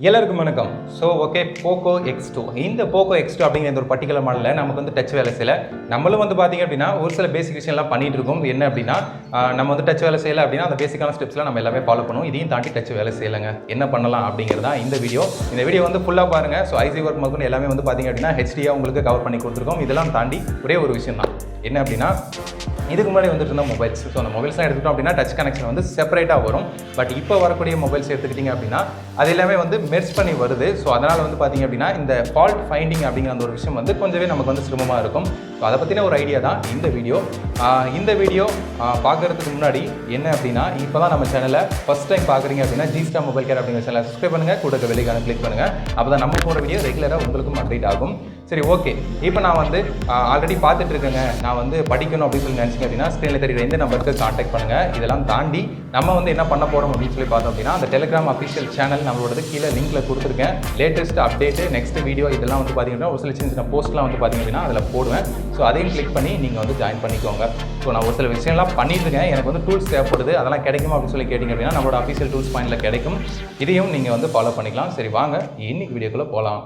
எல்லாருக்கும் வணக்கம். So okay, Poco X2 இந்த போக்கோ X2 அப்படிங்கிற ஒரு பர்டிகுலர் மாடலில் நமக்கு வந்து டச் வேலை செய்யலை. நம்மளும் வந்து பார்த்திங்க அப்படின்னா ஒரு சில பேசிக் விஷயம்லாம் பண்ணிகிட்டு இருக்கோம். என்ன அப்படின்னா நம்ம வந்து டச் வேலை செய்யலை அப்படின்னா அந்த பேசிக்கான ஸ்டெப்ஸ்லாம் நம்ம எல்லாமே ஃபாலோ பண்ணுவோம். இதையும் தாண்டி டச் வேலை செய்யலைங்க, என்ன பண்ணலாம் அப்படிங்கிறது தான் இந்த வீடியோ. இந்த வீடியோ வந்து ஃபுல்லாக பாருங்கள். ஸோ ஐசி ஒர்க் மகன் எல்லாமே வந்து பார்த்திங்க அப்படின்னா ஹெச்டியாக உங்களுக்கு கவர் பண்ணி கொடுத்துருக்கோம். இதெல்லாம் தாண்டி ஒரே ஒரு விஷயம் தான், என்ன அப்படின்னா இதுக்கு முன்னாடி வந்துட்டு இருந்த மொபைல்ஸ். ஸோ அந்த மொபைல்ஸ்லாம் எடுத்துக்கிட்டோம் அப்படின்னா டச் கனெக்ஷன் வந்து செப்பரேட்டாக வரும். பட் இப்போ வரக்கூடிய மொபைல்ஸ் எடுத்துக்கிட்டிங்க அப்படின்னா அது எல்லாமே வந்து மெர்ஜ் பண்ணி வருது. ஸோ அதனால் வந்து பார்த்திங்க அப்படின்னா இந்த ஃபால்ட் ஃபைண்டிங் அப்படிங்கிற அந்த ஒரு விஷயம் வந்து கொஞ்சமே நமக்கு வந்து சிரமமாக இருக்கும். ஸோ அதை பற்றின ஒரு ஐடியா தான் இந்த வீடியோ. இந்த வீடியோ பார்க்குறதுக்கு முன்னாடி என்ன அப்படின்னா, இப்போ தான் நம்ம சேனலை ஃபஸ்ட் டைம் பார்க்குறீங்க அப்படின்னா ஜிஸ்டா மொபைல் கேர் அப்படிங்கிற சேனலை சப்ஸ்கிரைப் பண்ணுங்கள், கூட வெளிக்கான கிளிக் பண்ணுங்கள். அப்போ தான் நம்ம போகிற வீடியோ ரெகுலராக உங்களுக்கும் அப்டேட் ஆகும். சரி, ஓகே. இப்போ நான் வந்து ஆல்ரெடி பார்த்துட்டு இருக்கேங்க, நான் வந்து படிக்கணும் அப்படின்னு சொல்லி நினச்சிங்க அப்படின்னா ஸ்க்ரீனில் தெரியுற இந்த நம்பருக்கு கான்டாக்ட் பண்ணுங்கள். இதெல்லாம் தாண்டி நம்ம வந்து என்ன பண்ண போகிறோம் அப்படின்னு சொல்லி பார்த்தோம் அப்படின்னா அந்த டெலிகிராம் அஃபிஷியல் சேனல் நம்மளோடது கீழே லிங்க்கில் கொடுத்துருக்கேன். லேட்டஸ்ட் அப்டேட்டு, நெக்ஸ்ட் வீடியோ இதெல்லாம் வந்து பார்த்திங்கன்னா ஒரு சில சின்ன சின்ன போஸ்ட்லாம் வந்து பார்த்திங்க அப்படின்னா அதில் போடுவேன். ஸோ அதையும் கிளிக் பண்ணி நீங்கள் வந்து ஜாயின் பண்ணிக்கோங்க. ஸோ நான் ஒரு சில விஷயம்லாம் பண்ணிட்டுருக்கேன், எனக்கு வந்து டூல்ஸ் தேவைப்படுது, அதெல்லாம் கிடைக்குமா அப்படின்னு சொல்லி கேட்டிங்க அப்படின்னா நம்மளோட அஃபிஷியல் டூல்ஸ் பாயிண்டில் கிடைக்கும். இதையும் நீங்கள் வந்து ஃபாலோ பண்ணிக்கலாம். சரி, வாங்க இன்னைக்கு வீடியோக்குள்ளே போகலாம்.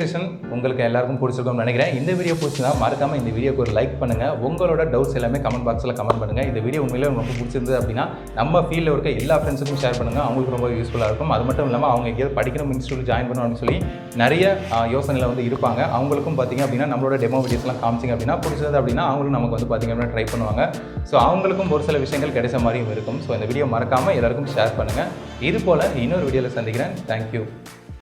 செஷன் உங்களுக்கு எல்லாருக்கும் பிடிச்சிருக்கும்னு நினைக்கிறேன். இந்த வீடியோ பிடிச்சிருந்தா மறக்காமல் இந்த வீடியோக்கு ஒரு லைக் பண்ணுங்கள். உங்களோட டவுட்ஸ் எல்லாமே கமெண்ட் பாக்ஸில் கமெண்ட் பண்ணுங்கள். இந்த வீடியோ உண்மையிலே ரொம்ப பிடிச்சிருந்தது அப்படின்னா நம்ம ஃபீல்டில் இருக்க எல்லா ஃப்ரெண்ட்ஸுக்கும் ஷேர் பண்ணுங்கள். அவங்களுக்கு ரொம்ப யூஸ்ஃபுல்லாக இருக்கும். அது மட்டும் இல்லாமல் அவங்க எங்கேயாவது படிக்கணும் இன்ஸ்டியூட் ஜாயின் பண்ணணும் அப்படின்னு சொல்லி நிறைய யோசனையில் வந்து இருப்பாங்க. அவங்களுக்கும் பார்த்திங்க அப்படின்னா நம்மளோட டெமோ வீடியோஸ்லாம் காமிச்சிங்க அப்படின்னா பிடிச்சது அப்படின்னா அவங்களும் நமக்கு வந்து பார்த்திங்க அப்படின்னா ட்ரை பண்ணுவாங்க. ஸோ அவங்களுக்கும் ஒரு சில விஷயங்கள் கிடைச்ச மாதிரியும் இருக்கும். ஸோ இந்த வீடியோ மறக்காமல் எல்லாருக்கும் ஷேர் பண்ணுங்கள். இது போல் இன்னொரு வீடியோவில் சந்திக்கிறேன். தேங்க்யூ.